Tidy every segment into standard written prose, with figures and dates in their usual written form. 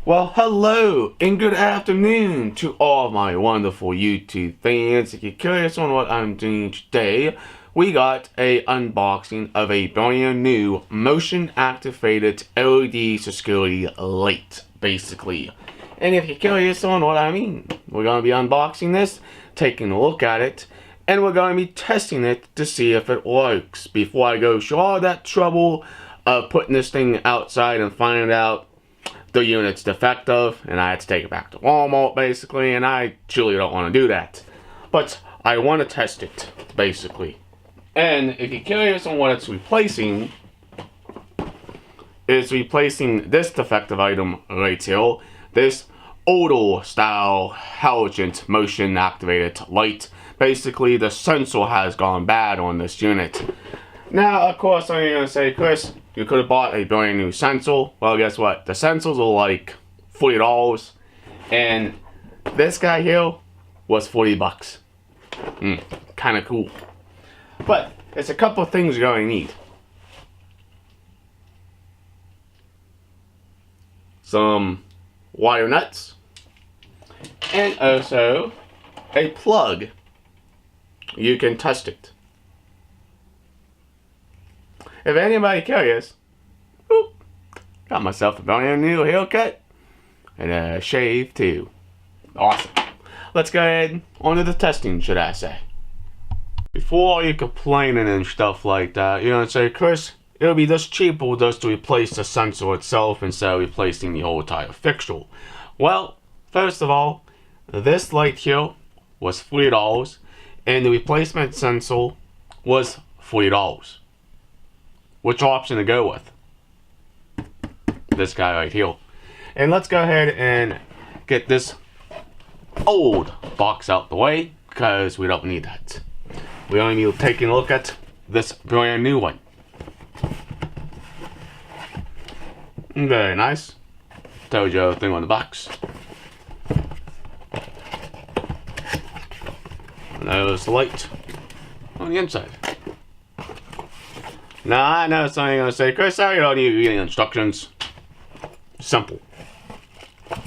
Well, hello and good afternoon to all my wonderful YouTube fans. If you're curious on what I'm doing today, we got a unboxing of a brand new motion activated LED security light, basically. And if you're curious on what I mean, we're going to be unboxing this, taking a look at it, and we're going to be testing it to see if it works before I go through all that trouble of putting this thing outside and finding out the unit's defective, and I had to take it back to Walmart, basically, and I truly don't want to do that. But I want to test it, basically. And if you're curious on what it's replacing, it's replacing this defective item right here, this older style halogen motion activated light. Basically, the sensor has gone bad on this unit. Now, of course, I'm going to say, Chris, you could have bought a brand new sensor. Well, guess what? The sensors are like $40, and this guy here was $40. Kind of cool. But there's a couple of things you're going to need. Some wire nuts, and also a plug. You can test it. If anybody curious, got myself a brand new haircut and a shave too. Awesome. Let's go ahead on to the testing, should I say. Before you complaining and stuff like that, you're gonna say, Chris, it'll be this cheaper just to replace the sensor itself instead of replacing the whole entire fixture. Well, first of all, this light here was $40 and the replacement sensor was $40. Which option to go with? This guy right here. And let's go ahead and get this old box out the way, because we don't need that. We only need to take a look at this brand new one. Very nice. Tells you everything on the box. And there's the light on the inside. Now, I know something you're going to say, Chris, how you don't need any instructions. Simple. Of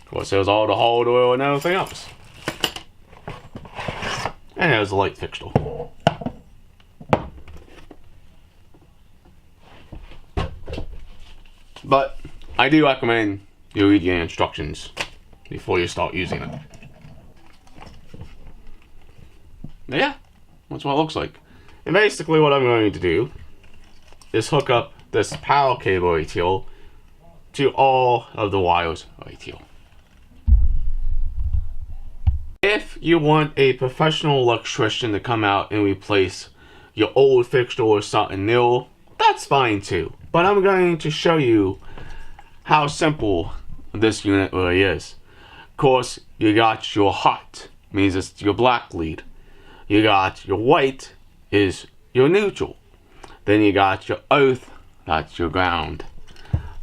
course, there's all the hardware and everything else. And there's the light fixture. But I do recommend you read your instructions before you start using it. Yeah, that's what it looks like. And basically what I'm going to do is hook up this power cable right here to all of the wires right here. If you want a professional electrician to come out and replace your old fixture or something new, that's fine too. But I'm going to show you how simple this unit really is. Of course, you got your hot, means it's your black lead. You got your white, is your neutral. Then you got your earth, that's your ground.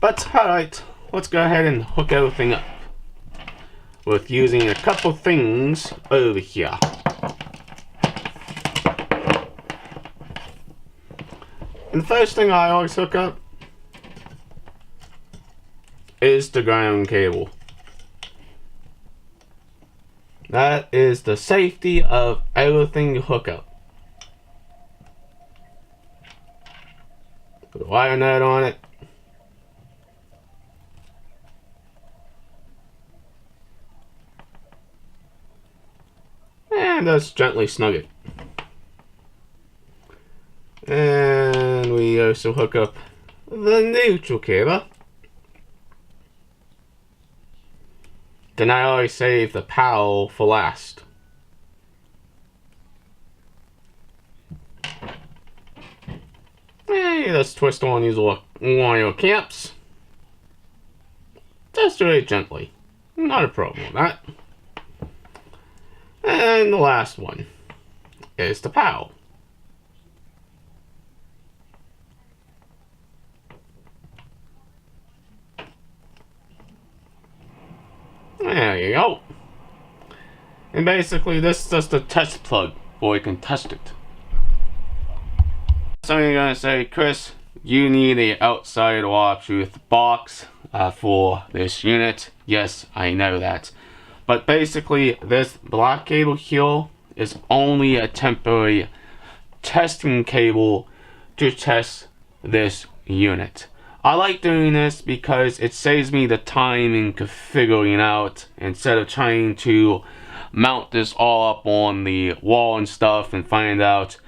But alright, let's go ahead and hook everything up with using a couple things over here. And the first thing I always hook up is the ground cable. That is the safety of everything you hook up. Put a wire nut on it. And just gently snug it. And we also hook up the neutral cable. Then I always save the power for last. And you just twist on these wire caps. Just very gently. Not a problem with that. And the last one is the power. There you go. And basically this is just a test plug, or you can test it. So you're gonna say, Chris, you need a outside Wall-Truth box for this unit. Yes, I know that. But basically, this black cable here is only a temporary testing cable to test this unit. I like doing this because it saves me the time in configuring out instead of trying to mount this all up on the wall and stuff and find out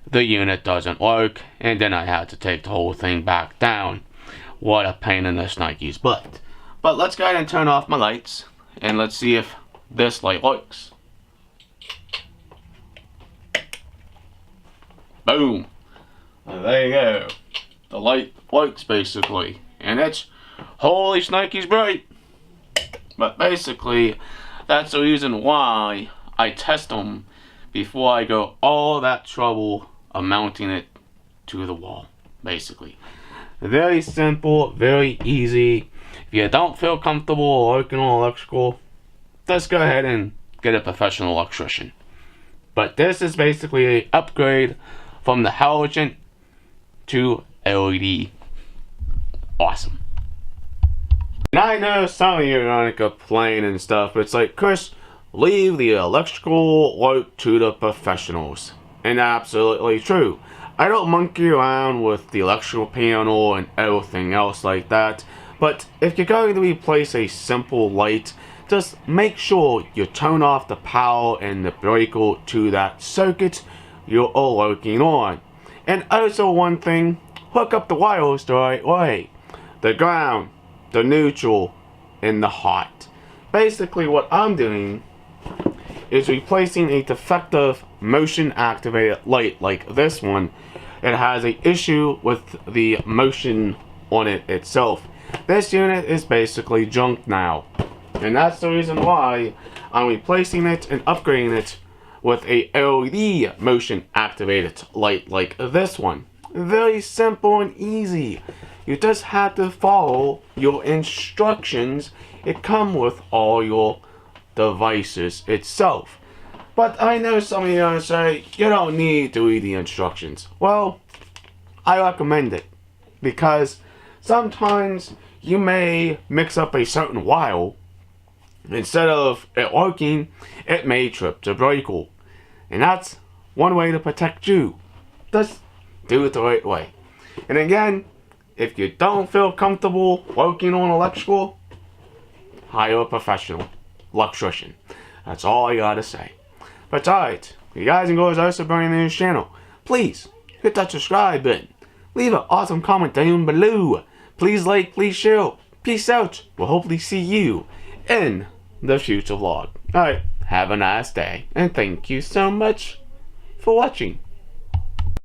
the unit doesn't work and then I had to take the whole thing back down. What a pain in this Nike's butt. But let's go ahead and turn off my lights and let's see if this light works. Boom. There you go. The light works basically. And it's holy Nike's bright. But basically, that's the reason why I test them before I go all that trouble of mounting it to the wall. Basically. Very simple, very easy. If you don't feel comfortable working on electrical, just go ahead and get a professional electrician. But this is basically an upgrade from the halogen to LED. Awesome. And I know some of you are going to complain and stuff, but it's like, Chris, leave the electrical work to the professionals. And absolutely true. I don't monkey around with the electrical panel and everything else like that. But if you're going to replace a simple light, just make sure you turn off the power and the breaker to that circuit you're working on. And also one thing, hook up the wires the right way. The ground, the neutral, and the hot. Basically what I'm doing is replacing a defective motion activated light like this one. It has an issue with the motion on it itself. This unit is basically junk now. And that's the reason why I'm replacing it and upgrading it with a LED motion activated light like this one. Very simple and easy. You just have to follow your instructions. It comes with all your devices itself. But I know some of you are going to say, you don't need to read the instructions. Well, I recommend it. Because sometimes you may mix up a certain wire. Instead of it working, it may trip the breaker. And that's one way to protect you. Just do it the right way. And again, if you don't feel comfortable working on electrical, hire a professional electrician. That's all I gotta say. But alright, you guys and girls are supporting this channel. Please hit that subscribe button. Leave an awesome comment down below. Please like, please share. Peace out. We'll hopefully see you in the future vlog. Alright, have a nice day. And thank you so much for watching.